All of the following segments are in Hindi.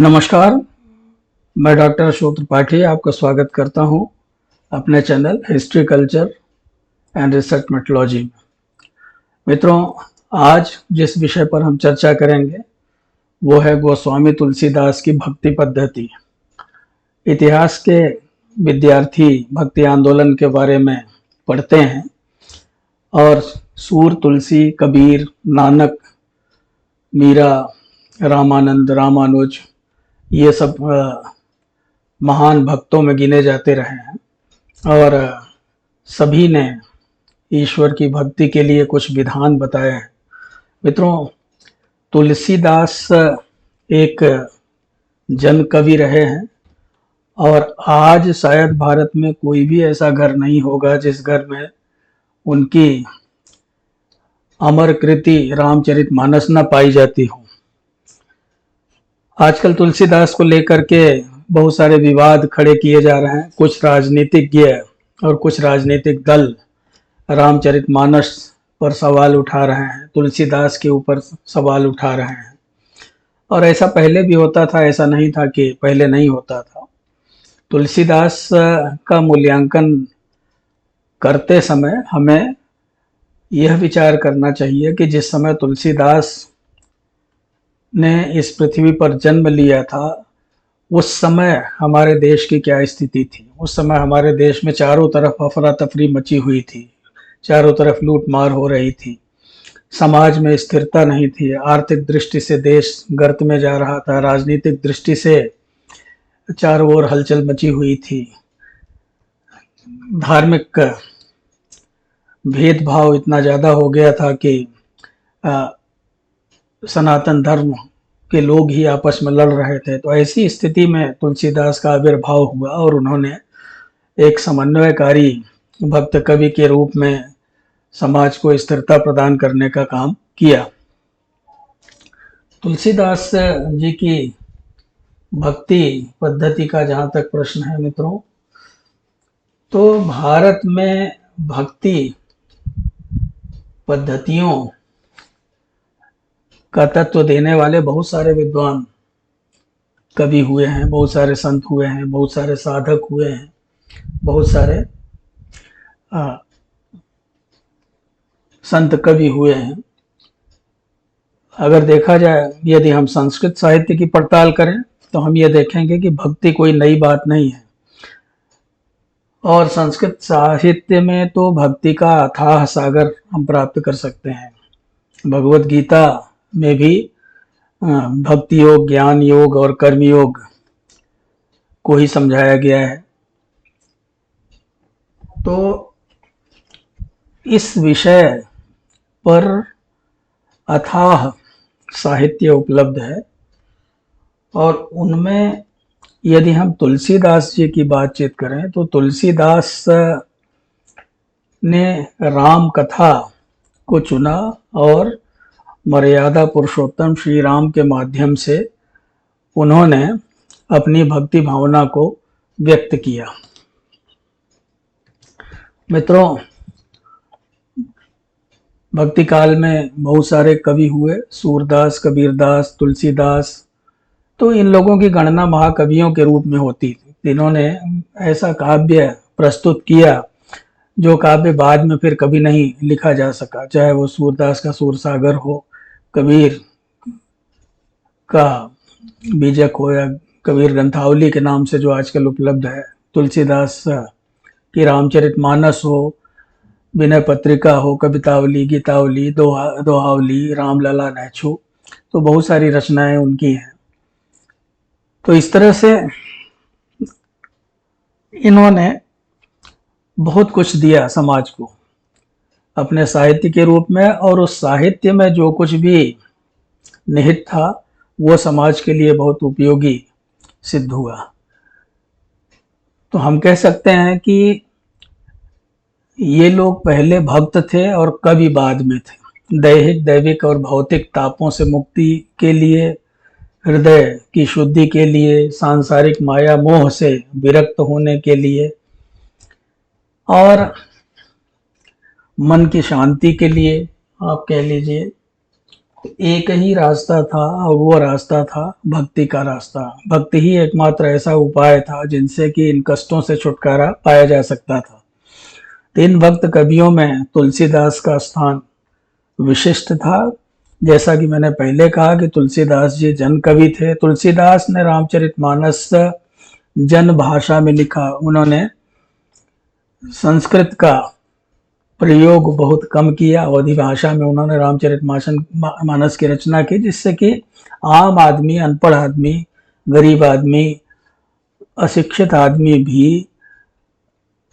नमस्कार, मैं डॉक्टर अशोक त्रिपाठी आपका स्वागत करता हूं अपने channel history culture and research methodology में। मित्रों, आज जिस विषय पर हम चर्चा करेंगे वो है गोस्वामी तुलसीदास की भक्ति पद्धति। इतिहास के विद्यार्थी भक्ति आंदोलन के बारे में पढ़ते हैं और सूर, तुलसी, कबीर, नानक, मीरा, रामानंद, रामानुज ये सब महान भक्तों में गिने जाते रहे हैं और सभी ने ईश्वर की भक्ति के लिए कुछ विधान बताए हैं। मित्रों, तुलसीदास एक जन कवि रहे हैं और आज शायद भारत में कोई भी ऐसा घर नहीं होगा जिस घर में उनकी अमर कृति रामचरितमानस न पाई जाती हो। आजकल तुलसीदास को लेकर के बहुत सारे विवाद खड़े किए जा रहे हैं। कुछ राजनीतिज्ञ और कुछ राजनीतिक दल रामचरितमानस पर सवाल उठा रहे हैं, तुलसीदास के ऊपर सवाल उठा रहे हैं। और ऐसा पहले भी होता था, ऐसा नहीं था कि पहले नहीं होता था। तुलसीदास का मूल्यांकन करते समय हमें यह विचार करना चाहिए कि जिस समय तुलसीदास ने इस पृथ्वी पर जन्म लिया था उस समय हमारे देश की क्या स्थिति थी। उस समय हमारे देश में चारों तरफ अफरा तफरी मची हुई थी, चारों तरफ लूट मार हो रही थी, समाज में स्थिरता नहीं थी, आर्थिक दृष्टि से देश गर्त में जा रहा था, राजनीतिक दृष्टि से चारों ओर हलचल मची हुई थी, धार्मिक भेदभाव इतना ज़्यादा हो गया था कि सनातन धर्म के लोग ही आपस में लड़ रहे थे। तो ऐसी स्थिति में तुलसीदास का आविर्भाव हुआ और उन्होंने एक समन्वयकारी भक्त कवि के रूप में समाज को स्थिरता प्रदान करने का काम किया। तुलसीदास जी की भक्ति पद्धति का जहाँ तक प्रश्न है मित्रों, तो भारत में भक्ति पद्धतियों का तत्व देने वाले बहुत सारे विद्वान कवि हुए हैं, बहुत सारे संत हुए हैं, बहुत सारे साधक हुए हैं, बहुत सारे संत कवि हुए हैं। अगर देखा जाए, यदि हम संस्कृत साहित्य की पड़ताल करें तो हम ये देखेंगे कि भक्ति कोई नई बात नहीं है और संस्कृत साहित्य में तो भक्ति का अथाह सागर हम प्राप्त कर सकते हैं। भगवत गीता में भी भक्ति योग, ज्ञान योग और कर्म योग को ही समझाया गया है। तो इस विषय पर अथाह साहित्य उपलब्ध है और उनमें यदि हम तुलसीदास जी की बातचीत करें तो तुलसीदास ने राम कथा को चुना और मर्यादा पुरुषोत्तम श्री राम के माध्यम से उन्होंने अपनी भक्ति भावना को व्यक्त किया। मित्रों, भक्ति काल में बहुत सारे कवि हुए, सूरदास, कबीरदास, तुलसीदास। तो इन लोगों की गणना महाकवियों के रूप में होती थी। इन्होंने ऐसा काव्य प्रस्तुत किया जो काव्य बाद में फिर कभी नहीं लिखा जा सका, चाहे वो सूरदास का सूरसागर हो, कबीर का बीजक हो या कबीर ग्रंथावली के नाम से जो आजकल उपलब्ध है, तुलसीदास की रामचरितमानस हो, विनय पत्रिका हो, कवितावली, गीतावली, दोहावली, रामलला, नैछू, तो बहुत सारी रचनाएं उनकी हैं। तो इस तरह से इन्होंने बहुत कुछ दिया समाज को अपने साहित्य के रूप में और उस साहित्य में जो कुछ भी निहित था वो समाज के लिए बहुत उपयोगी सिद्ध हुआ। तो हम कह सकते हैं कि ये लोग पहले भक्त थे और कवि बाद में थे। दैहिक, दैविक और भौतिक तापों से मुक्ति के लिए, हृदय की शुद्धि के लिए, सांसारिक माया मोह से विरक्त होने के लिए और मन की शांति के लिए आप कह लीजिए, एक ही रास्ता था और वो रास्ता था भक्ति का रास्ता। भक्ति ही एकमात्र ऐसा उपाय था जिनसे कि इन कष्टों से छुटकारा पाया जा सकता था। तीन भक्त कवियों में तुलसीदास का स्थान विशिष्ट था। जैसा कि मैंने पहले कहा कि तुलसीदास जी जन कवि थे। तुलसीदास ने रामचरितमानस जन भाषा में लिखा। उन्होंने संस्कृत का प्रयोग बहुत कम किया। अवधी भाषा में उन्होंने रामचरितमानस की रचना की, जिससे कि आम आदमी, अनपढ़ आदमी, गरीब आदमी, अशिक्षित आदमी भी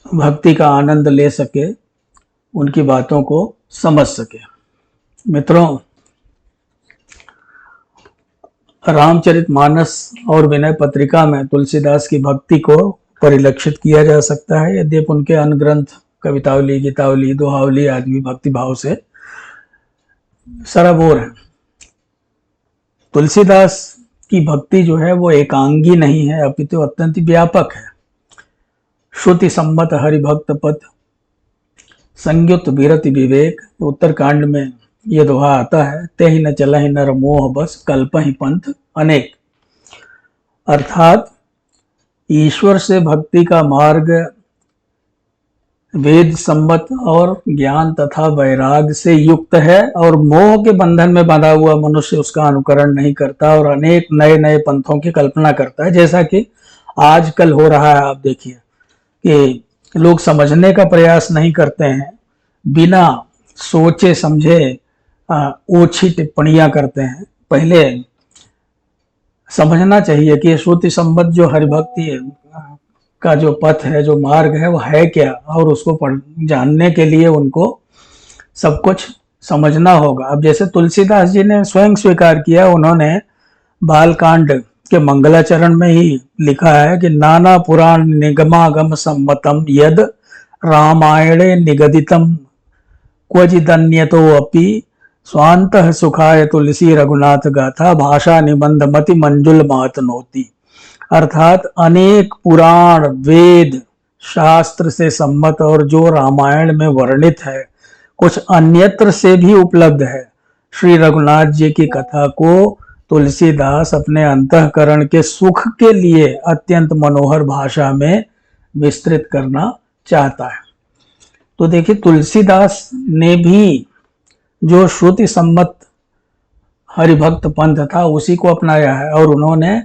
भक्ति का आनंद ले सके, उनकी बातों को समझ सके। मित्रों, रामचरितमानस और विनय पत्रिका में तुलसीदास की भक्ति को परिलक्षित किया जा सकता है। यद्यपि उनके अन्य ग्रंथ कवितावली, गीतावली, दोहावली आदि भी भक्ति भाव से सराबोर है। तुलसीदास की भक्ति जो है वो एकांगी नहीं है, अपितु अत्यंत व्यापक है। श्रुति सम्मत हरिभक्त पद संयुक्त विरति विवेक, उत्तरकांड में ये दोहा आता है, ते ही न चला ही नर मोह बस कल्प ही पंथ अनेक। अर्थात ईश्वर से भक्ति का मार्ग वेद सम्मत और ज्ञान तथा वैराग से युक्त है, और मोह के बंधन में बंधा हुआ मनुष्य उसका अनुकरण नहीं करता और अनेक नए नए पंथों की कल्पना करता है। जैसा कि आजकल हो रहा है, आप देखिए कि लोग समझने का प्रयास नहीं करते हैं, बिना सोचे समझे ओछी टिप्पणियां करते हैं। पहले समझना चाहिए कि श्रुति सम्मत जो हरिभक्ति का जो पथ है, जो मार्ग है, वो है क्या, और उसको जानने के लिए उनको सब कुछ समझना होगा। अब जैसे तुलसीदास जी ने स्वयं स्वीकार किया, उन्होंने बालकांड के मंगलाचरण में ही लिखा है कि नाना पुराण निगमागम सम्मतम यद रामायणे निगदितम क्वचिदन्यतो अपि स्वांतः सुखाय तुलसी रघुनाथ गाथा भाषा निबंध मति मंजुल मातनोति। अर्थात अनेक पुराण, वेद, शास्त्र से सम्मत और जो रामायण में वर्णित है, कुछ अन्यत्र से भी उपलब्ध है। श्री रघुनाथ जी की कथा को तुलसीदास अपने अंतःकरण के सुख के लिए अत्यंत मनोहर भाषा में विस्तृत करना चाहता है। तो देखिए, तुलसीदास ने भी जो श्रुति सम्मत हरिभक्त पंथ था उसी को अपनाया है, और उन्होंने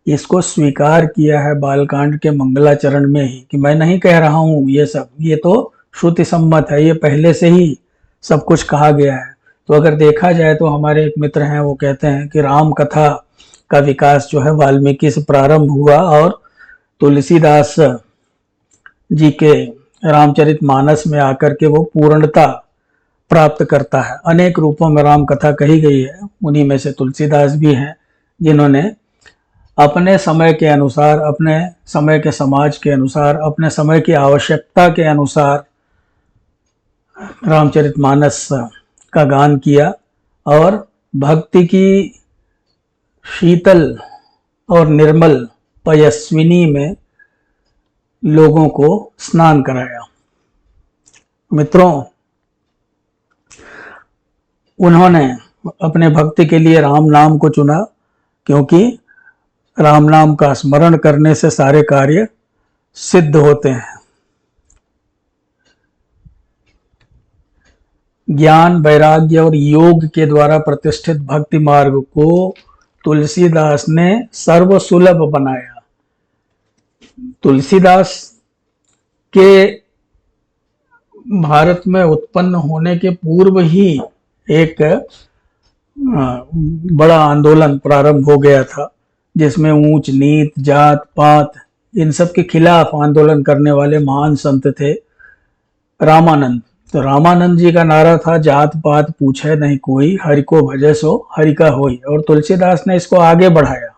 इसको स्वीकार किया है बालकांड के मंगलाचरण में ही, कि मैं नहीं कह रहा हूं ये सब, ये तो श्रुति सम्मत है, ये पहले से ही सब कुछ कहा गया है। तो अगर देखा जाए तो हमारे एक मित्र हैं, वो कहते हैं कि राम कथा का विकास जो है वाल्मीकि से प्रारंभ हुआ और तुलसीदास जी के रामचरितमानस में आकर के वो पूर्णता प्राप्त करता है। अनेक रूपों में राम कथा कही गई है, उन्हीं में से तुलसीदास भी हैं, जिन्होंने अपने समय के अनुसार, अपने समय के समाज के अनुसार, अपने समय की आवश्यकता के अनुसार रामचरितमानस का गान किया और भक्ति की शीतल और निर्मल पयस्विनी में लोगों को स्नान कराया। मित्रों, उन्होंने अपने भक्ति के लिए राम नाम को चुना, क्योंकि राम नाम का स्मरण करने से सारे कार्य सिद्ध होते हैं। ज्ञान, वैराग्य और योग के द्वारा प्रतिष्ठित भक्ति मार्ग को तुलसीदास ने सर्वसुलभ बनाया। तुलसीदास के भारत में उत्पन्न होने के पूर्व ही एक बड़ा आंदोलन प्रारंभ हो गया था, जिसमें ऊंच नीच, जात पात, इन सब के खिलाफ आंदोलन करने वाले महान संत थे रामानंद। तो रामानंद जी का नारा था, जात पात पूछे नहीं कोई, हरि को भजे सो हरि का होई। और तुलसीदास ने इसको आगे बढ़ाया।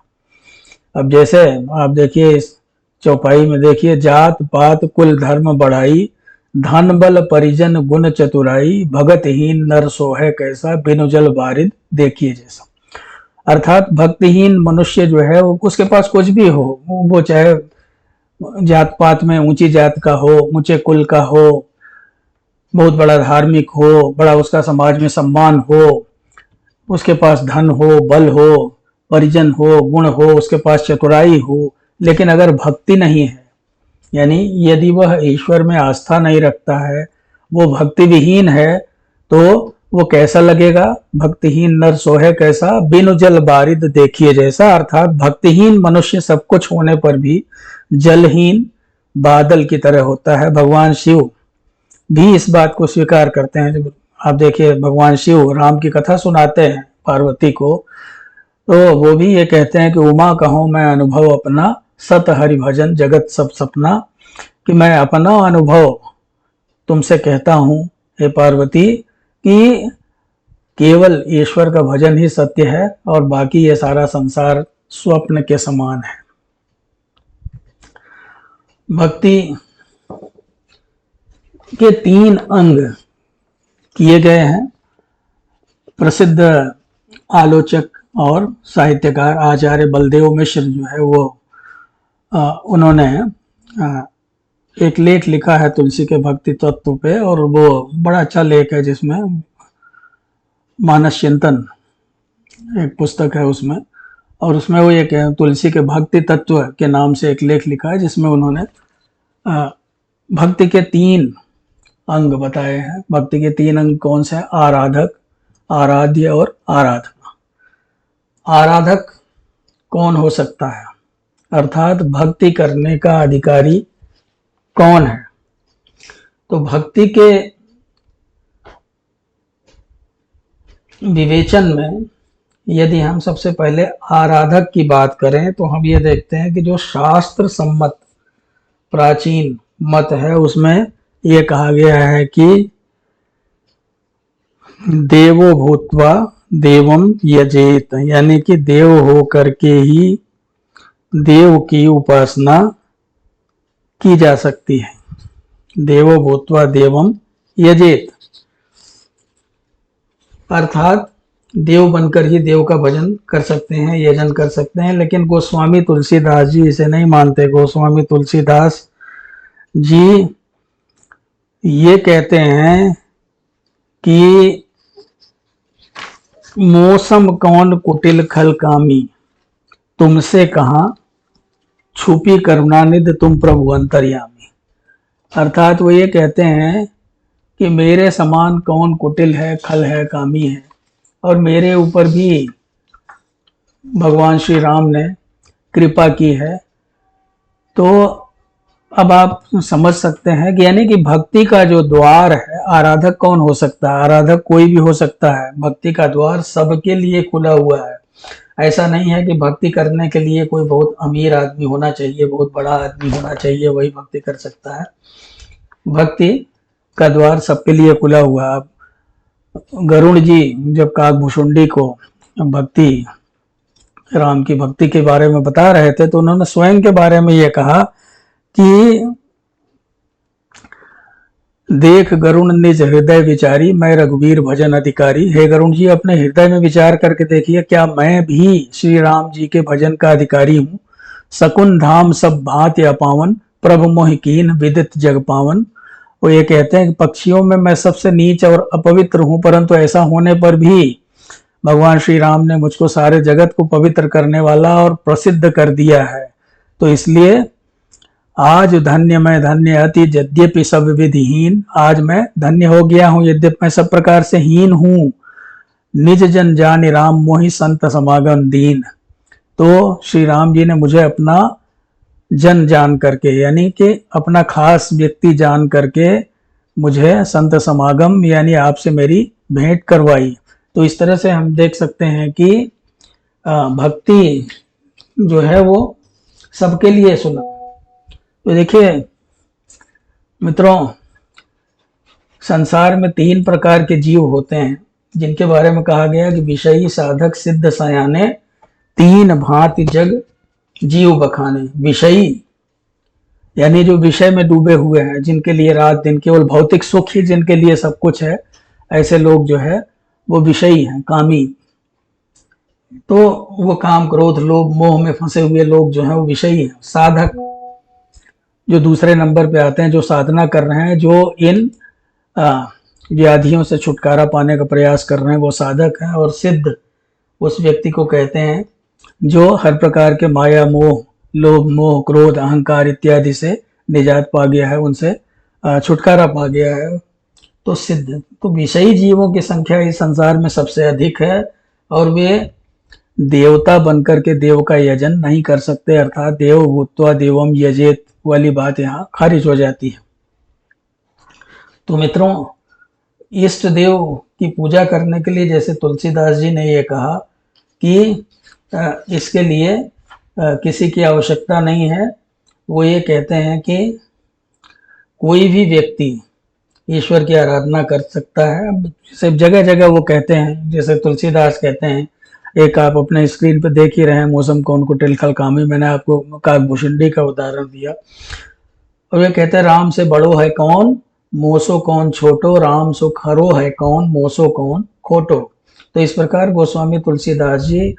अब जैसे आप देखिए, इस चौपाई में देखिए, जात पात कुल धर्म बढ़ाई, धन बल परिजन गुण चतुराई, भगतहीन नर सोहे कैसा, बिनु जल बारिद देखिए जैसा। अर्थात भक्तिहीन मनुष्य जो है, वो उसके पास कुछ भी हो, वो चाहे जात पात में ऊंची जात का हो, ऊंचे कुल का हो, बहुत बड़ा धार्मिक हो, बड़ा उसका समाज में सम्मान हो, उसके पास धन हो, बल हो, परिजन हो, गुण हो, उसके पास चतुराई हो, लेकिन अगर भक्ति नहीं है, यानी यदि वह ईश्वर में आस्था नहीं रखता है, वो भक्ति विहीन है, तो वो कैसा लगेगा? भक्तिहीन नर सोहे कैसा, बिनु जल बारिद देखिए जैसा। अर्थात भक्तिहीन मनुष्य सब कुछ होने पर भी जलहीन बादल की तरह होता है। भगवान शिव भी इस बात को स्वीकार करते हैं। जब आप देखिए भगवान शिव राम की कथा सुनाते हैं पार्वती को, तो वो भी ये कहते हैं कि उमा कहूँ मैं अनुभव अपना, सत हरि भजन जगत सब सपना। कि मैं अपना अनुभव तुमसे कहता हूँ हे पार्वती कि केवल ईश्वर का भजन ही सत्य है और बाकी ये सारा संसार स्वप्न के समान है। भक्ति के 3 अंग किए गए हैं। प्रसिद्ध आलोचक और साहित्यकार आचार्य बलदेव मिश्र जो है वो उन्होंने एक लेख लिखा है तुलसी के भक्ति तत्व पे, और वो बड़ा अच्छा लेख है जिसमें मानस चिंतन एक पुस्तक है उसमें, और उसमें वो एक तुलसी के भक्ति तत्व के नाम से एक लेख लिखा है जिसमें उन्होंने भक्ति के 3 अंग बताए हैं। भक्ति के 3 अंग कौन से हैं? आराधक, आराध्य और आराधना। आराधक कौन हो सकता है, अर्थात भक्ति करने का अधिकारी कौन है? तो भक्ति के विवेचन में यदि हम सबसे पहले आराधक की बात करें तो हम ये देखते हैं कि जो शास्त्र सम्मत प्राचीन मत है उसमें ये कहा गया है कि देवो भूत्वा देवम यजेत, यानी कि देव हो करके ही देव की उपासना की जा सकती है। देवो भूत्वा देवम यजेत, अर्थात देव बनकर ही देव का भजन कर सकते हैं, यजन कर सकते हैं। लेकिन गोस्वामी तुलसीदास जी इसे नहीं मानते। गोस्वामी तुलसीदास जी ये कहते हैं कि मौसम कौन कुटिल खल कामी, तुमसे कहाँ छुपी करुणानिधि तुम प्रभु अंतर्यामी। अर्थात वो ये कहते हैं कि मेरे समान कौन कुटिल है, खल है, कामी है, और मेरे ऊपर भी भगवान श्री राम ने कृपा की है। तो अब आप समझ सकते हैं कि यानी कि भक्ति का जो द्वार है, आराधक कौन हो सकता है? आराधक कोई भी हो सकता है। भक्ति का द्वार सबके लिए खुला हुआ है। ऐसा नहीं है कि भक्ति करने के लिए कोई बहुत अमीर आदमी होना चाहिए, बहुत बड़ा आदमी होना चाहिए, वही भक्ति कर सकता है। भक्ति का द्वार सबके लिए खुला हुआ है। गरुड़ जी जब काकभूषुंडी को भक्ति, राम की भक्ति के बारे में बता रहे थे तो उन्होंने स्वयं के बारे में ये कहा कि देख गरुण निज हृदय विचारी, मैं रघुवीर भजन अधिकारी। हे गरुण जी, अपने हृदय में विचार करके देखिए, क्या मैं भी श्री राम जी के भजन का अधिकारी हूँ? सकुन धाम सब भांति अपावन, प्रभु मोहि कीन विदित जग पावन। वो ये कहते हैं कि पक्षियों में मैं सबसे नीच और अपवित्र हूँ, परंतु ऐसा होने पर भी भगवान श्री राम ने मुझको सारे जगत को पवित्र करने वाला और प्रसिद्ध कर दिया है। तो इसलिए आज धन्य मैं धन्य अति यद्यपि सब विधिहीन, आज मैं धन्य हो गया हूँ यद्यपि मैं सब प्रकार से हीन हूँ। निज जन जानि राम मोहि संत समागम दीन। तो श्री राम जी ने मुझे अपना जन जान करके, यानी कि अपना खास व्यक्ति जान करके मुझे संत समागम यानी आपसे मेरी भेंट करवाई। तो इस तरह से हम देख सकते हैं कि भक्ति जो है वो सबके लिए सुना। तो देखिए मित्रों, संसार में 3 प्रकार के जीव होते हैं जिनके बारे में कहा गया कि विषयी साधक सिद्ध सयाने, 3 भांति जग जीव बखाने। विषयी यानी जो विषय में डूबे हुए हैं, जिनके लिए रात दिन केवल भौतिक सुख ही जिनके लिए सब कुछ है, ऐसे लोग जो है वो विषयी हैं, कामी। तो वो काम क्रोध लोभ मोह में फंसे हुए लोग जो हैं वो विषयी हैं। साधक जो दूसरे नंबर पे आते हैं, जो साधना कर रहे हैं, जो इन व्याधियों से छुटकारा पाने का प्रयास कर रहे हैं वो साधक हैं, और सिद्ध उस व्यक्ति को कहते हैं जो हर प्रकार के माया मोह, लोभ मोह, क्रोध, अहंकार इत्यादि से निजात पा गया है, उनसे छुटकारा पा गया है, तो सिद्ध। तो विषयी जीवों की संख्या इस संसार में सबसे अधिक है, और वे देवता बनकर के देव का यजन नहीं कर सकते, अर्थात देव भूत्वा देवम यजेत वाली बात यहाँ खारिज हो जाती है। तो मित्रों, इष्ट देव की पूजा करने के लिए जैसे तुलसीदास जी ने ये कहा कि इसके लिए किसी की आवश्यकता नहीं है। वो ये कहते हैं कि कोई भी व्यक्ति ईश्वर की आराधना कर सकता है। सिर्फ जगह जगह वो कहते हैं, जैसे तुलसीदास कहते हैं, एक आप अपने स्क्रीन पे देख ही रहे हैं, मौसम कौन कुटिल खल कामी, मैंने आपको काकभूषुंडी का उदाहरण दिया। और वे कहते हैं राम से बड़ो है कौन, मोसो कौन छोटो, राम सो खरो है कौन, मोसो कौन खोटो। तो इस प्रकार गोस्वामी तुलसीदास जी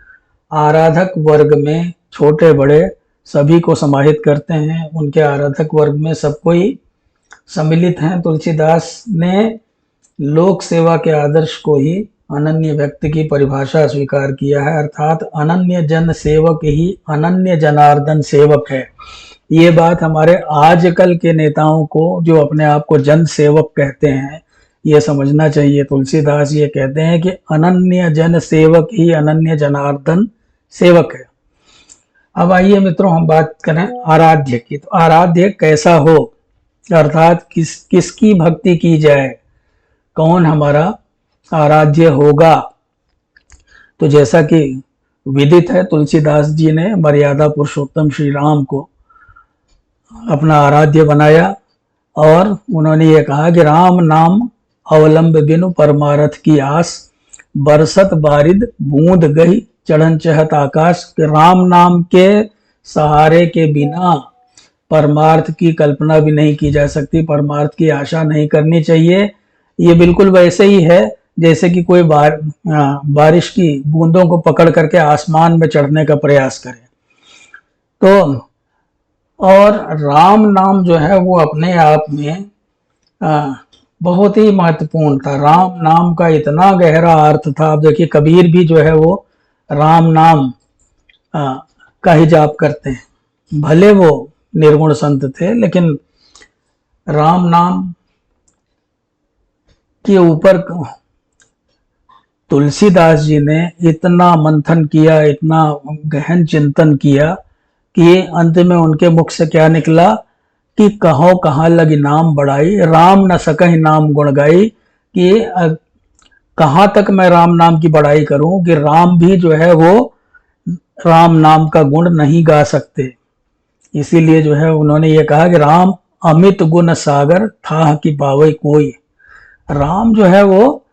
आराधक वर्ग में छोटे बड़े सभी को समाहित करते हैं। उनके आराधक वर्ग में सब कोई सम्मिलित हैं। तुलसीदास ने लोक सेवा के आदर्श को ही अनन्य व्यक्ति की परिभाषा स्वीकार किया है, अर्थात अनन्य जन सेवक ही अनन्य जनार्दन सेवक है। ये बात हमारे आजकल के नेताओं को, जो अपने आप को जन सेवक कहते हैं, ये समझना चाहिए। तुलसीदास ये कहते हैं कि अनन्य जन सेवक ही अनन्य जनार्दन सेवक है। अब आइए मित्रों, हम बात करें आराध्य की। तो आराध्य कैसा हो, अर्थात किसकी भक्ति की जाए, कौन हमारा आराध्य होगा। तो जैसा कि विदित है, तुलसीदास जी ने मर्यादा पुरुषोत्तम श्री राम को अपना आराध्य बनाया, और उन्होंने ये कहा कि राम नाम अवलंब बिनु परमारथ की आस, बरसत बारिद बूंद गई चढ़न चहत आकाश। राम नाम के सहारे के बिना परमार्थ की कल्पना भी नहीं की जा सकती, परमार्थ की आशा नहीं करनी चाहिए। ये बिल्कुल वैसे ही है जैसे कि कोई बारिश की बूंदों को पकड़ करके आसमान में चढ़ने का प्रयास करे। तो और राम नाम जो है वो अपने आप में बहुत ही महत्वपूर्ण था। राम नाम का इतना गहरा अर्थ था। आप देखिए, कबीर भी जो है वो राम नाम का ही जाप करते हैं। भले वो निर्गुण संत थे, लेकिन राम नाम के ऊपर तुलसीदास जी ने इतना मंथन किया, इतना गहन चिंतन किया कि अंत में उनके मुख से क्या निकला कि कहो कहाँ लगी नाम बढ़ाई, राम न सकहि नाम गुण गाई। कि कहाँ तक मैं राम नाम की बढ़ाई करूं कि राम भी जो है वो राम नाम का गुण नहीं गा सकते। इसीलिए जो है उन्होंने ये कहा कि राम अमित गुण सागर था कि पावे कोई। राम जो है वो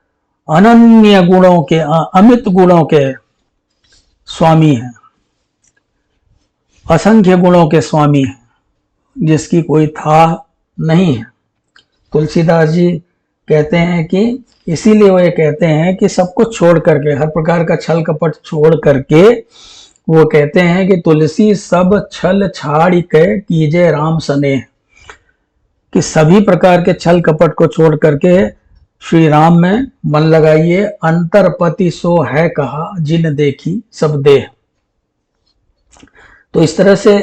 अनन्य गुणों के, अमित गुणों के स्वामी हैं, असंख्य गुणों के स्वामी हैं, जिसकी कोई था नहीं है। तुलसीदास जी कहते हैं कि इसीलिए वो ये कहते हैं कि सब कुछ छोड़ करके, हर प्रकार का छल कपट छोड़ करके, वो कहते हैं कि तुलसी सब छल छाड़ के कीजे राम सने। कि सभी प्रकार के छल कपट को छोड़ करके श्री राम में मन लगाइए। अंतरपति सो है कहा जिन देखी सब देह। तो इस तरह से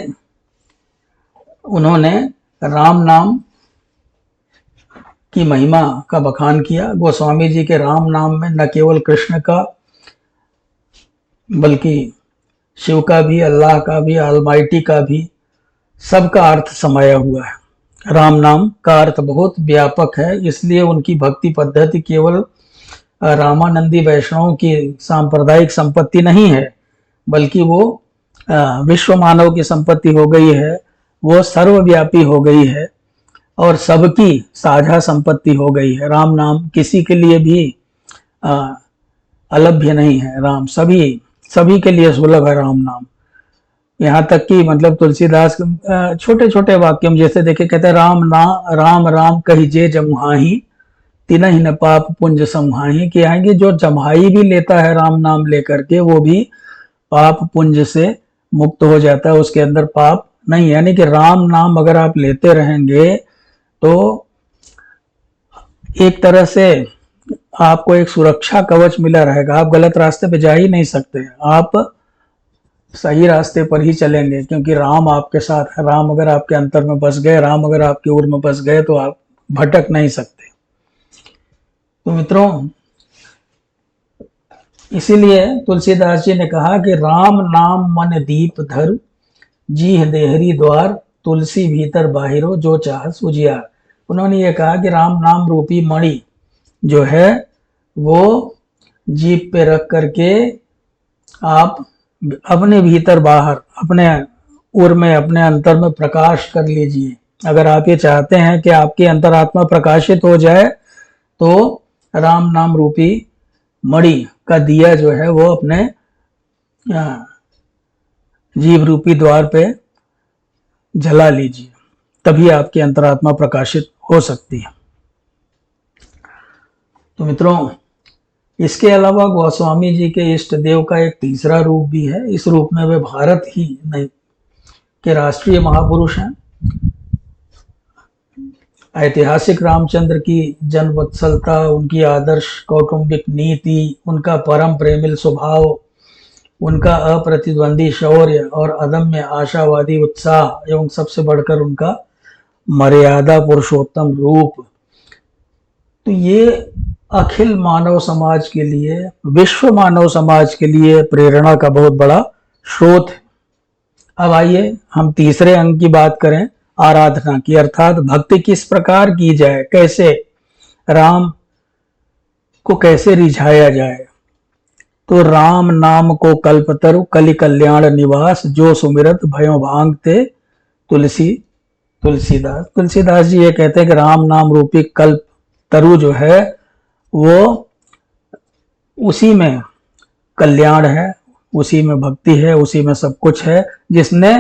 उन्होंने राम नाम की महिमा का बखान किया। गोस्वामी जी के राम नाम में न केवल कृष्ण का बल्कि शिव का भी, अल्लाह का भी, ऑलमाइटी का भी, सबका अर्थ समाया हुआ है। राम नाम का अर्थ बहुत व्यापक है, इसलिए उनकी भक्ति पद्धति केवल रामानंदी वैष्णवों की सांप्रदायिक संपत्ति नहीं है, बल्कि वो विश्व मानव की संपत्ति हो गई है। वो सर्वव्यापी हो गई है और सबकी साझा संपत्ति हो गई है। राम नाम किसी के लिए भी अलभ्य नहीं है। राम सभी के लिए सुलभ है राम नाम। यहाँ तक कि मतलब तुलसीदास छोटे छोटे वाक्य जैसे देखे, कहते हैं राम राम कही जे जमुहाही तिनहि न पाप पुंज समहाही। कि आएंगे जो जम्हाई भी लेता है राम नाम लेकर के, वो भी पाप पुंज से मुक्त हो जाता है, उसके अंदर पाप नहीं। यानी कि राम नाम अगर आप लेते रहेंगे तो एक तरह से आपको एक सुरक्षा कवच मिला रहेगा। आप गलत रास्ते पे जा ही नहीं सकते, आप सही रास्ते पर ही चलेंगे, क्योंकि राम आपके साथ है। राम अगर आपके अंतर में बस गए, राम अगर आपके उर में बस गए, तो आप भटक नहीं सकते। तो मित्रों, इसीलिए तुलसीदास जी ने कहा कि राम नाम मन दीप धर, जीह देहरी द्वार, तुलसी भीतर बाहिरो जो चाह सुजियार। उन्होंने ये कहा कि राम नाम रूपी मणि जो है वो जीप पे रख करके आप अपने भीतर बाहर, अपने उर में, अपने अंतर में प्रकाश कर लीजिए। अगर आप ये चाहते हैं कि आपकी अंतरात्मा प्रकाशित हो जाए, तो राम नाम रूपी मणि का दिया जो है वो अपने जीव रूपी द्वार पे जला लीजिए, तभी आपकी अंतरात्मा प्रकाशित हो सकती है। तो मित्रों, इसके अलावा गोस्वामी जी के इष्ट देव का एक तीसरा रूप भी है। इस रूप में वे भारत ही नहीं के राष्ट्रीय महापुरुष हैं। ऐतिहासिक रामचंद्र की जनवत्सलता, उनकी आदर्श कौटुंबिक नीति, उनका परम प्रेमिल स्वभाव, उनका अप्रतिद्वंदी शौर्य और अदम्य आशावादी उत्साह, एवं सबसे बढ़कर उनका मर्यादा पुरुषोत्तम रूप, तो ये अखिल मानव समाज के लिए, विश्व मानव समाज के लिए प्रेरणा का बहुत बड़ा स्रोत है। अब आइए हम तीसरे अंग की बात करें, आराधना की, अर्थात भक्ति किस प्रकार की जाए, कैसे राम को कैसे रिझाया जाए। तो राम नाम को कल्पतरु कलि कल्याण निवास, जो सुमिरत भयो भांग ते तुलसीदास। तुलसीदास जी ये कहते हैं कि राम नाम रूपी कल्प तरु जो है वो उसी में कल्याण है, उसी में भक्ति है, उसी में सब कुछ है, जिसने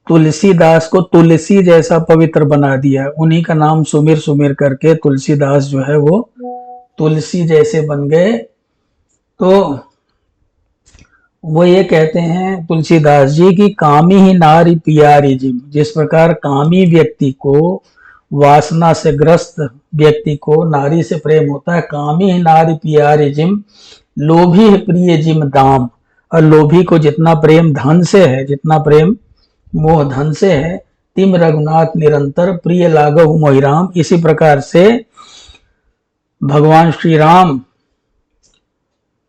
तुलसीदास को तुलसी जैसा पवित्र बना दिया। उन्हीं का नाम सुमिर सुमिर करके तुलसीदास जो है वो तुलसी जैसे बन गए। तो वो ये कहते हैं तुलसीदास जी की कामी ही नारी पियारी जिम, जिस प्रकार कामी व्यक्ति को, वासना से ग्रस्त व्यक्ति को नारी से प्रेम होता है, कामी ही नारी पियारी जिम, लोभी है प्रिय जिम दाम। और लोभी को जितना प्रेम धन से है, जितना प्रेम मोह धन से है, तिम रघुनाथ निरंतर प्रिय लागव मोहिराम। इसी प्रकार से भगवान श्री राम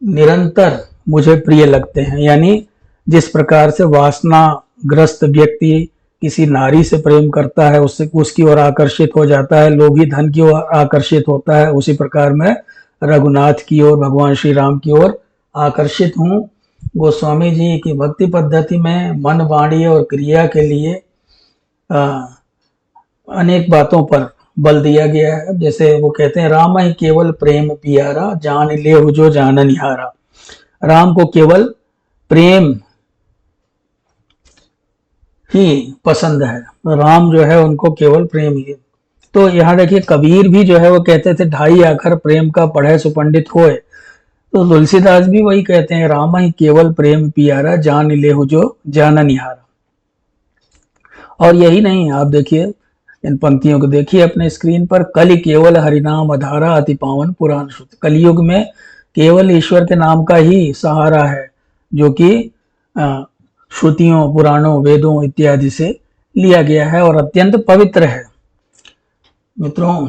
निरंतर मुझे प्रिय लगते हैं। यानी जिस प्रकार से वासना ग्रस्त व्यक्ति किसी नारी से प्रेम करता है, उससे उसकी ओर आकर्षित हो जाता है, लोभी धन की ओर आकर्षित होता है, उसी प्रकार मैं रघुनाथ की ओर, भगवान श्री राम की ओर आकर्षित हूँ। गोस्वामी जी की भक्ति पद्धति में मन, वाणी और क्रिया के लिए अनेक बातों पर बल दिया गया है। जैसे वो कहते हैं, राम ही केवल प्रेम पियारा, जान ले जो जाननिहारा। राम को केवल प्रेम ही पसंद है, राम जो है उनको केवल प्रेम ही। तो यहाँ देखिए, कबीर भी जो है वो कहते थे, ढाई आखर प्रेम का पढ़े सुपंडित होए। तो तुलसीदास भी वही कहते हैं, राम ही केवल प्रेम पियारा, जान ले जो जाननिहारा। और यही नहीं, आप देखिए इन पंक्तियों को देखिए अपने स्क्रीन पर, कलि केवल हरिनाम अधारा, अति पावन पुराण श्रुत। कलयुग में केवल ईश्वर के नाम का ही सहारा है, जो कि श्रुतियों, पुराणों, वेदों इत्यादि से लिया गया है और अत्यंत पवित्र है। मित्रों,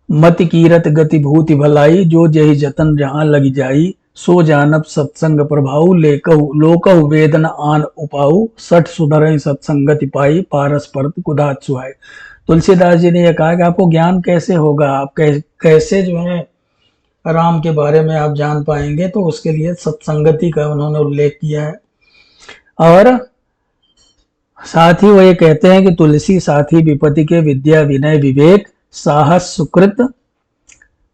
मति कीरत गति भूति भलाई, जो जही जतन जहां लगी जाई, सो जानब सत्संग प्रभाऊ, लोकहु वेदन आन उपाऊ, सठ सुधरई सत्संगति पाई, पारस परत कुदात सुहाई। तुलसीदास जी ने यह कहा कि आपको ज्ञान कैसे होगा, आप कैसे जो है राम के बारे में आप जान पाएंगे, तो उसके लिए सत्संगति का उन्होंने उल्लेख किया है। और साथ ही वो ये कहते हैं कि तुलसी साथी विपत्ति के, विद्या विनय विवेक, साहस सुकृत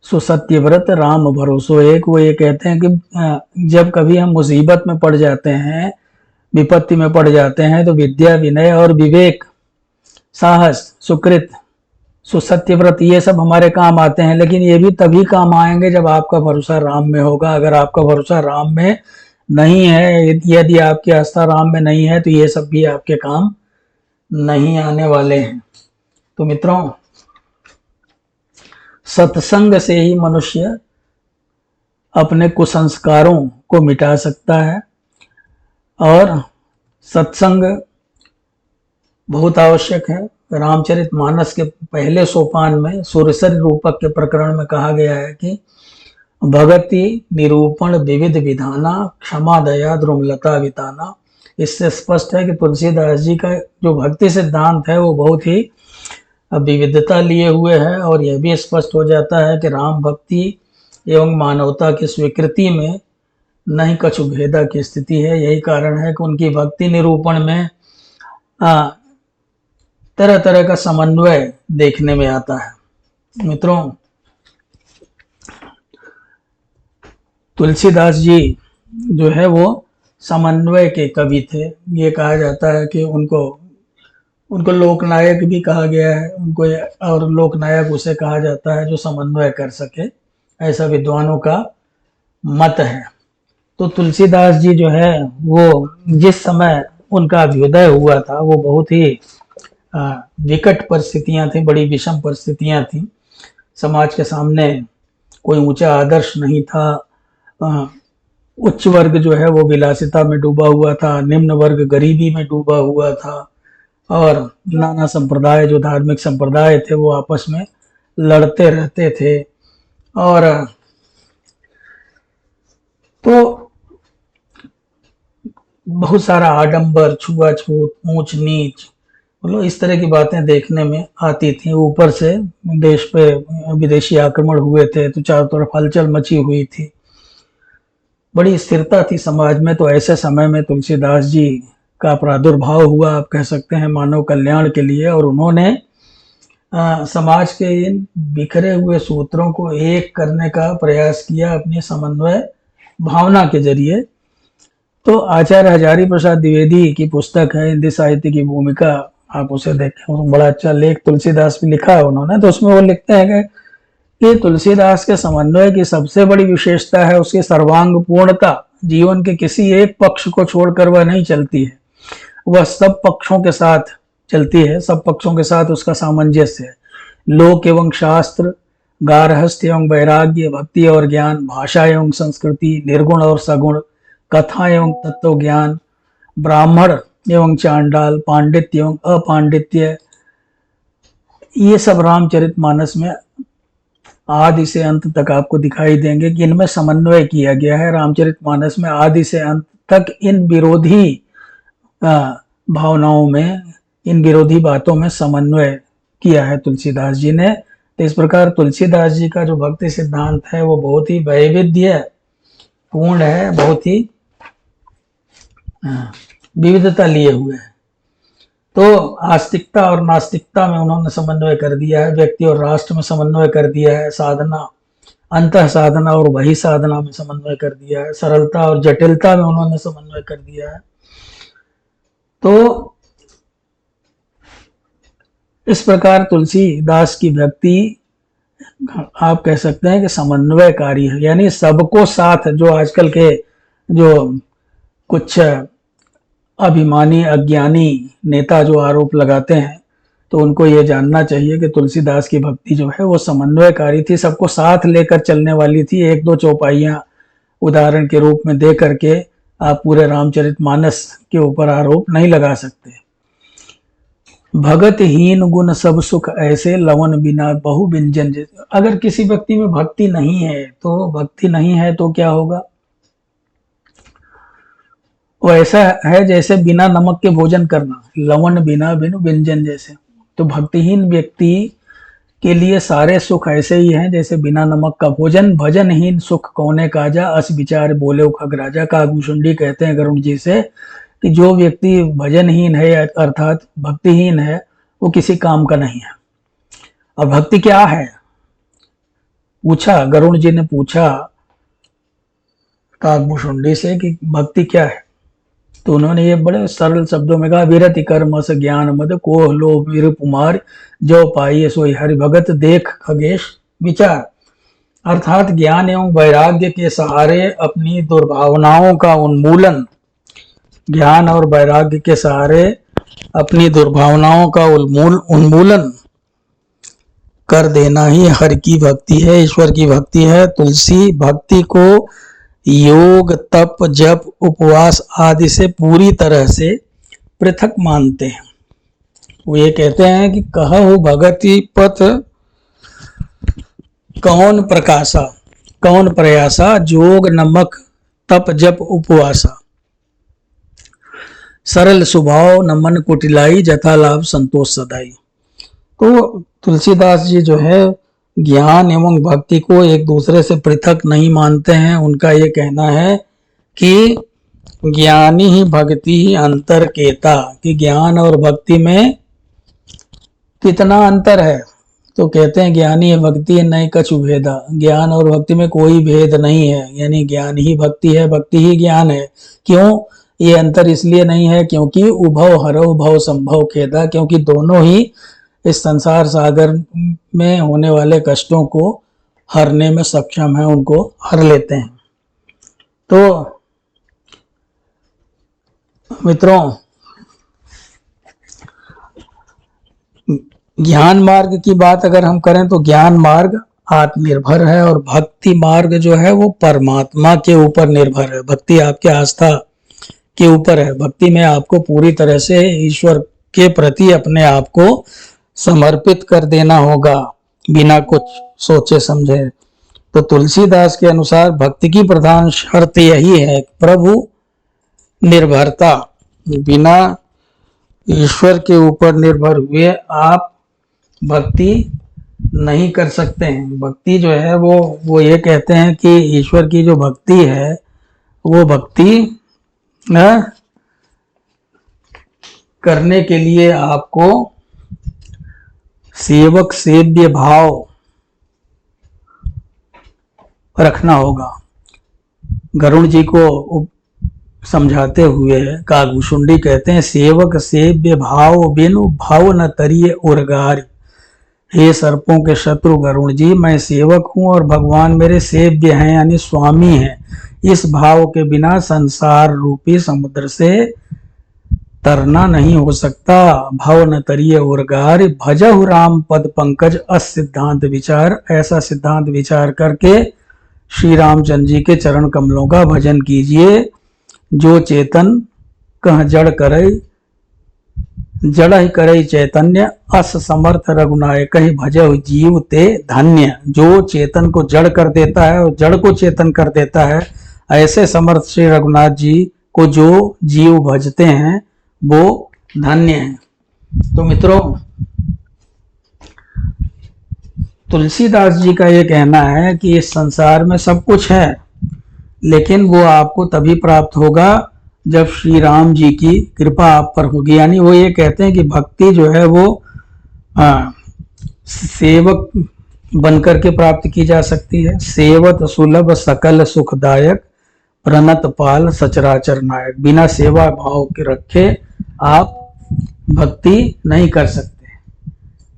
सुसत्यव्रत, राम भरोसो एक। वो ये कहते हैं कि जब कभी हम मुसीबत में पड़ जाते हैं, विपत्ति में पड़ जाते हैं, तो विद्या विनय और विवेक, साहस सुकृत सुसत्यव्रत, ये सब हमारे काम आते हैं। लेकिन ये भी तभी काम आएंगे जब आपका भरोसा राम में होगा। अगर आपका भरोसा राम में नहीं है, यदि आपकी आस्था राम में नहीं है, तो ये सब भी आपके काम नहीं आने वाले हैं। तो मित्रों, सत्संग से ही मनुष्य अपने कुसंस्कारों को मिटा सकता है और सत्संग बहुत आवश्यक है। रामचरितमानस के पहले सोपान में सुरसरी रूपक के प्रकरण में कहा गया है कि भगति निरूपण विविध विधाना क्षमा दया द्रुमलता विताना। इससे स्पष्ट है कि तुलसीदास जी का जो भक्ति सिद्धांत है वो बहुत ही विविधता लिए हुए है और यह भी स्पष्ट हो जाता है कि राम भक्ति एवं मानवता की स्वीकृति में नहीं कछु भेदा की स्थिति है। यही कारण है कि उनकी भक्ति निरूपण में तरह तरह का समन्वय देखने में आता है। मित्रों, तुलसीदास जी जो है वो समन्वय के कवि थे। ये कहा जाता है कि उनको लोकनायक भी कहा गया है उनको, और लोकनायक उसे कहा जाता है जो समन्वय कर सके, ऐसा विद्वानों का मत है। तो तुलसीदास जी जो है वो जिस समय उनका अभ्युदय हुआ था वो बहुत ही विकट परिस्थितियां थी, बड़ी विषम परिस्थितियां थी। समाज के सामने कोई ऊंचा आदर्श नहीं था। उच्च वर्ग जो है वो विलासिता में डूबा हुआ था, निम्न वर्ग गरीबी में डूबा हुआ था और नाना संप्रदाय जो धार्मिक संप्रदाय थे वो आपस में लड़ते रहते थे। और तो बहुत सारा आडंबर, छुआछूत, ऊंच नीच, मतलब इस तरह की बातें देखने में आती थी। ऊपर से देश पे विदेशी आक्रमण हुए थे तो चारों तरफ हलचल मची हुई थी, बड़ी स्थिरता थी समाज में। तो ऐसे समय में तुलसीदास जी का प्रादुर्भाव हुआ, आप कह सकते हैं, मानव कल्याण के लिए। और उन्होंने समाज के इन बिखरे हुए सूत्रों को एक करने का प्रयास किया अपनी समन्वय भावना के जरिए। तो आचार्य हजारी प्रसाद द्विवेदी की पुस्तक है हिंदी साहित्य की भूमिका, आप उसे देखें, बड़ा अच्छा लेख तुलसीदास भी लिखा है उन्होंने। तो उसमें वो लिखते हैं कि तुलसीदास के समन्वय की सबसे बड़ी विशेषता है उसकी सर्वांग पूर्णता। जीवन के किसी एक पक्ष को छोड़कर वह नहीं चलती है, वह सब पक्षों के साथ चलती है, सब पक्षों के साथ उसका सामंजस्य है। लोक एवं शास्त्र, गारहस्थ्य एवं वैराग्य, भक्ति और ज्ञान, भाषा एवं संस्कृति, निर्गुण और सगुण, कथा एवं तत्व ज्ञान, ब्राह्मण एवं चांडाल, पांडित्य एवं अपांडित्य, ये सब रामचरितमानस में आदि से अंत तक आपको दिखाई देंगे कि इनमें समन्वय किया गया है। रामचरितमानस में आदि से अंत तक इन विरोधी भावनाओं में, इन विरोधी बातों में समन्वय किया है तुलसीदास जी ने। तो इस प्रकार तुलसीदास जी का जो भक्ति सिद्धांत है वो बहुत ही वैविध्य पूर्ण है, बहुत ही विविधता लिए हुए है। तो आस्तिकता और नास्तिकता में उन्होंने समन्वय कर दिया है, व्यक्ति और राष्ट्र में समन्वय कर दिया है, साधना, अंतः साधना और वही साधना में समन्वय कर दिया है, सरलता और जटिलता में उन्होंने समन्वय कर दिया है। तो इस प्रकार तुलसीदास की भक्ति आप कह सकते हैं कि समन्वयकारी है, यानी सबको साथ। जो आजकल के जो कुछ अभिमानी अज्ञानी नेता जो आरोप लगाते हैं, तो उनको ये जानना चाहिए कि तुलसीदास की भक्ति जो है वो समन्वयकारी थी, सबको साथ लेकर चलने वाली थी। एक दो चौपाइयां उदाहरण के रूप में दे करके आप पूरे रामचरितमानस के ऊपर आरोप नहीं लगा सकते। भगतहीन गुण सब सुख ऐसे, लवन बिना बहु व्यंजन। अगर किसी व्यक्ति में भक्ति नहीं है तो क्या होगा? वो ऐसा है जैसे बिना नमक के भोजन करना, लवण बिना बिनु व्यंजन जैसे। तो भक्तिहीन व्यक्ति के लिए सारे सुख ऐसे ही हैं जैसे बिना नमक का भोजन। भजनहीन सुख कौने काजा, अस विचार बोले खग राजा। कागभूषुंडी कहते हैं गरुड़ जी से कि जो व्यक्ति भजनहीन है अर्थात भक्तिहीन है वो किसी काम का नहीं है। और भक्ति क्या है पूछा, गरुड़ जी ने पूछा कागभूषुंडी से कि भक्ति क्या है। तो उन्होंने ये बड़े सरल शब्दों में कहा, विरति कर्म स ज्ञान मद, कोह लोभ विरकुमार, जो पाइये सोई हरि भगत, देख खगेश विचार। अर्थात ज्ञान एवं वैराग्य के सहारे अपनी दुर्भावनाओं का उन्मूलन, ज्ञान और वैराग्य के सहारे अपनी दुर्भावनाओं का उन्मूलन कर देना ही हर की भक्ति है, ईश्वर की भक्ति है। तुलसी भक्ति को योग, तप, जप, उपवास आदि से पूरी तरह से पृथक मानते हैं। वो ये कहते हैं कि कहु भगति पथ कौन प्रकाशा, कौन प्रयासा, जोग नमक तप जप उपवासा, सरल स्वभाव न मन कुटिलाई, जथा लाभ संतोष सदाई। तो तुलसीदास जी जो है ज्ञान एवं भक्ति को एक दूसरे से पृथक नहीं मानते हैं। उनका ये कहना है कि ज्ञानी ही भक्ति ही अंतर केता, कि ज्ञान और भक्ति में कितना अंतर है। तो कहते हैं ज्ञानी है भक्ति है नहीं कछु भेदा, ज्ञान और भक्ति में कोई भेद नहीं है, यानी ज्ञान ही भक्ति है, भक्ति ही ज्ञान है। क्यों ये अंतर इसलिए नहीं है क्योंकि उभव हरव भव संभव खेदा, क्योंकि दोनों ही इस संसार सागर में होने वाले कष्टों को हरने में सक्षम है, उनको हर लेते हैं। तो मित्रों, ज्ञान मार्ग की बात अगर हम करें तो ज्ञान मार्ग आत्मनिर्भर है और भक्ति मार्ग जो है वो परमात्मा के ऊपर निर्भर है। भक्ति आपके आस्था के ऊपर है। भक्ति में आपको पूरी तरह से ईश्वर के प्रति अपने आप को समर्पित कर देना होगा बिना कुछ सोचे समझे। तो तुलसीदास के अनुसार भक्ति की प्रधान शर्त यही है, प्रभु निर्भरता। बिना ईश्वर के ऊपर निर्भर हुए आप भक्ति नहीं कर सकते हैं। भक्ति जो है वो ये कहते हैं कि ईश्वर की जो भक्ति है वो भक्ति करने के लिए आपको सेवक सेव्य भाव रखना होगा। गरुड़ जी को समझाते हुए कागभूषुंडी कहते हैं, सेवक सेव्य भाव बिनु भाव न तरिये उर्गारी। हे सर्पों के शत्रु गरुड़ जी, मैं सेवक हूं और भगवान मेरे सेव्य हैं यानी स्वामी हैं। इस भाव के बिना संसार रूपी समुद्र से तरना नहीं हो सकता। भाव न तरिये उर्गार, भजहु राम पद पंकज अस सिद्धांत विचार। ऐसा सिद्धांत विचार करके श्री रामचंद्र जी के चरण कमलों का भजन कीजिए। जो चेतन कह जड़ करे, जड़ ही करे चैतन्य, अस समर्थ रघुनायक ही भजहु जीव ते धन्य। जो चेतन को जड़ कर देता है और जड़ को चेतन कर देता है, ऐसे समर्थ श्री रघुनाथ जी को जो जीव भजते हैं वो धन्य है। तो मित्रों, तुलसीदास जी का ये कहना है कि इस संसार में सब कुछ है, लेकिन वो आपको तभी प्राप्त होगा जब श्री राम जी की कृपा आप पर होगी। यानी वो ये कहते हैं कि भक्ति जो है वो सेवक बनकर के प्राप्त की जा सकती है। सेवत सुलभ सकल सुखदायक, प्रणत पाल सचराचर नायक। बिना सेवा भाव के रखे आप भक्ति नहीं कर सकते।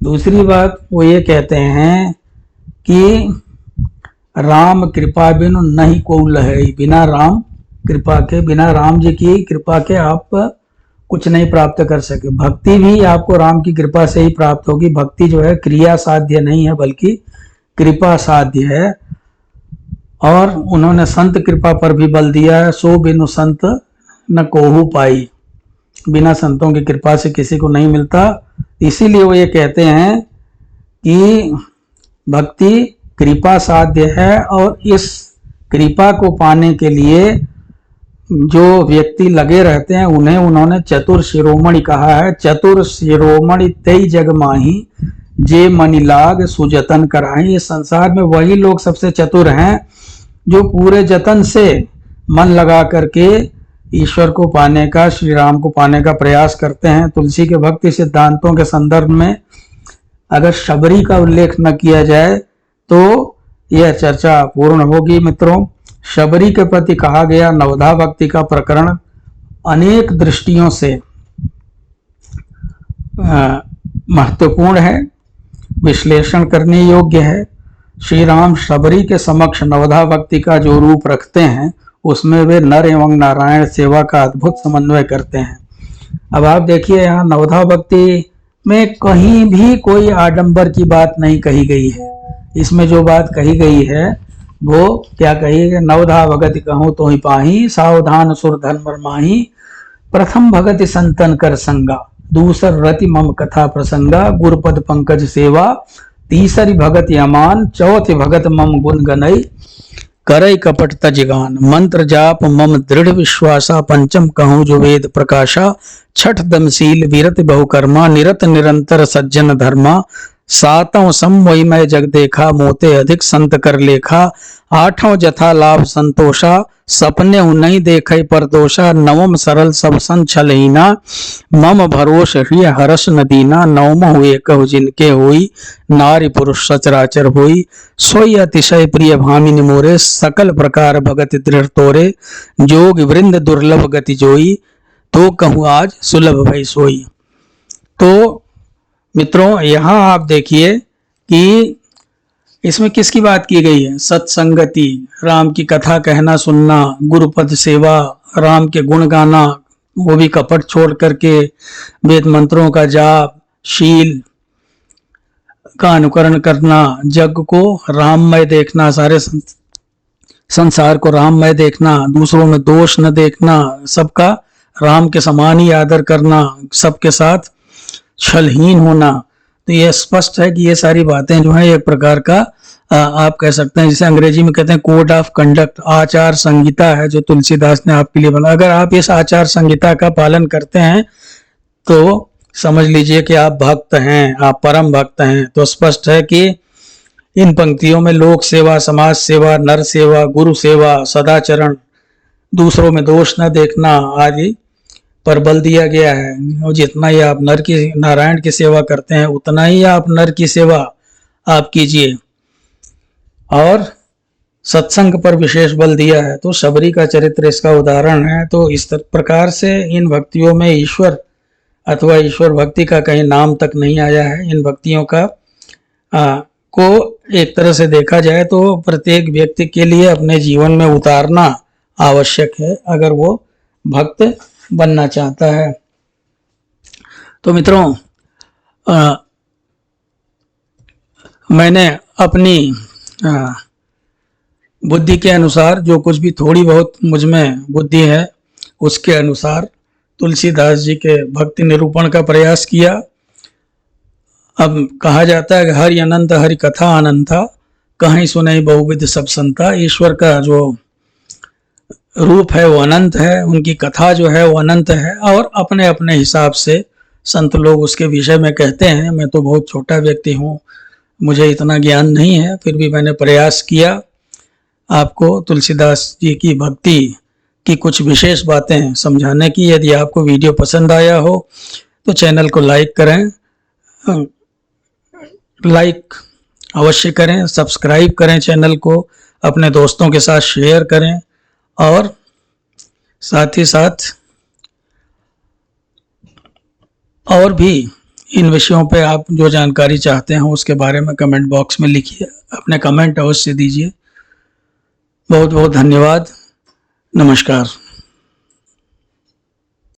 दूसरी बात वो ये कहते हैं कि राम कृपा बिनु नहीं को लहे। बिना राम कृपा के, बिना राम जी की कृपा के आप कुछ नहीं प्राप्त कर सके। भक्ति भी आपको राम की कृपा से ही प्राप्त होगी। भक्ति जो है क्रिया साध्य नहीं है बल्कि कृपा साध्य है। और उन्होंने संत कृपा पर भी बल दिया है, सो बिनु संत न कोहू पाई। बिना संतों की कृपा से किसी को नहीं मिलता। इसीलिए वो ये कहते हैं कि भक्ति कृपा साध्य है और इस कृपा को पाने के लिए जो व्यक्ति लगे रहते हैं उन्हें उन्होंने चतुर शिरोमणि कहा है। चतुर शिरोमणि तेई जग माही, जे मनि लाग सुजतन कराही। इस संसार में वही लोग सबसे चतुर हैं जो पूरे जतन से मन लगा करके ईश्वर को पाने का, श्री राम को पाने का प्रयास करते हैं। तुलसी के भक्ति सिद्धांतों के संदर्भ में अगर शबरी का उल्लेख न किया जाए तो यह चर्चा पूर्ण होगी। मित्रों, शबरी के प्रति कहा गया नवधा भक्ति का प्रकरण अनेक दृष्टियों से महत्वपूर्ण है, विश्लेषण करने योग्य है। श्री राम शबरी के समक्ष नवधा भक्ति का जो रूप रखते हैं उसमें वे नर एवं नारायण सेवा का अद्भुत समन्वय करते हैं। अब आप देखिए यहाँ नवधा भक्ति में कहीं भी कोई आडंबर की बात नहीं कही गई है। इसमें जो बात कही गई है वो क्या कही है? नवधा भगति कहूँ तो ही पाही, सावधान सुर धर्म माही। प्रथम भगति संतन कर संगा, दूसर रति मम कथा प्रसंगा। गुरुपद पंकज सेवा, तीसरी भगति अमान। चौथी भगत मम गुण गनई, करई कपट तजगान। मंत्र जाप मम दृढ़ विश्वासा, पंचम कहूँ जो वेद प्रकाशा। छठ दमशील विरत बहुकर्मा, निरत निरंतर सज्जन धर्मा। सातों सम वही मैं जग देखा, मोते अधिक संत कर लेखा। आठों जथा लाभ संतोषा, सपने नहीं देखे पर दोषा। नवम सरल सब सन छलहीना, मम भरोस हृय हरस नदीना। नवम हुए कहु जिनके हुई, नारी पुरुष सचराचर हुई। सोई अतिशय प्रिय भामिनी मोरे, सकल प्रकार भगत दृढ़ तोरे। जोग वृंद दुर्लभ गति जोई, तो कहूँ आज सुलभ भई सोई। तो मित्रों यहाँ आप देखिए कि इसमें किसकी बात की गई है? सत्संगति, राम की कथा कहना सुनना, गुरुपद सेवा, राम के गुण गाना, वो भी कपट छोड़ करके, वेद मंत्रों का जाप, शील का अनुकरण करना, जग को राममय देखना, सारे संसार को राममय देखना, दूसरों में दोष न देखना, सबका राम के समान ही आदर करना, सबके साथ छलहीन होना। तो यह स्पष्ट है कि ये सारी बातें जो है एक प्रकार का आप कह सकते हैं, जिसे अंग्रेजी में कहते हैं कोड ऑफ कंडक्ट, आचार संहिता है जो तुलसीदास ने आपके लिए बना। अगर आप इस आचार संहिता का पालन करते हैं तो समझ लीजिए कि आप भक्त हैं, आप परम भक्त हैं। तो स्पष्ट है कि इन पंक्तियों में लोक सेवा, समाज सेवा, नर सेवा, गुरु सेवा, सदाचरण, दूसरों में दोष न देखना आदि पर बल दिया गया है। और जितना ही आप नारायण की सेवा करते हैं उतना ही आप नर की सेवा आप कीजिए। और सत्संग पर विशेष बल दिया है। तो शबरी का चरित्र इसका उदाहरण है। तो इस प्रकार से इन भक्तियों में ईश्वर अथवा ईश्वर भक्ति का कहीं नाम तक नहीं आया है। इन भक्तियों का को एक तरह से देखा जाए तो प्रत्येक व्यक्ति के लिए अपने जीवन में उतारना आवश्यक है, अगर वो भक्त बनना चाहता है। तो मित्रों, मैंने अपनी बुद्धि के अनुसार जो कुछ भी थोड़ी बहुत मुझमें बुद्धि है उसके अनुसार तुलसीदास जी के भक्ति निरूपण का प्रयास किया। अब कहा जाता है कि हरि अनंत हरि कथा अनंता, कहीं सुने बहुविध सब संता। ईश्वर का जो रूप है वो अनंत है, उनकी कथा जो है वो अनंत है, और अपने अपने हिसाब से संत लोग उसके विषय में कहते हैं। मैं तो बहुत छोटा व्यक्ति हूँ, मुझे इतना ज्ञान नहीं है, फिर भी मैंने प्रयास किया आपको तुलसीदास जी की भक्ति की कुछ विशेष बातें समझाने की। यदि आपको वीडियो पसंद आया हो तो चैनल को लाइक करें, लाइक अवश्य करें, सब्सक्राइब करें चैनल को, अपने दोस्तों के साथ शेयर करें, और साथ ही साथ और भी इन विषयों पे आप जो जानकारी चाहते हैं उसके बारे में कमेंट बॉक्स में लिखिए, अपने कमेंट अवश्य दीजिए। बहुत बहुत धन्यवाद। नमस्कार।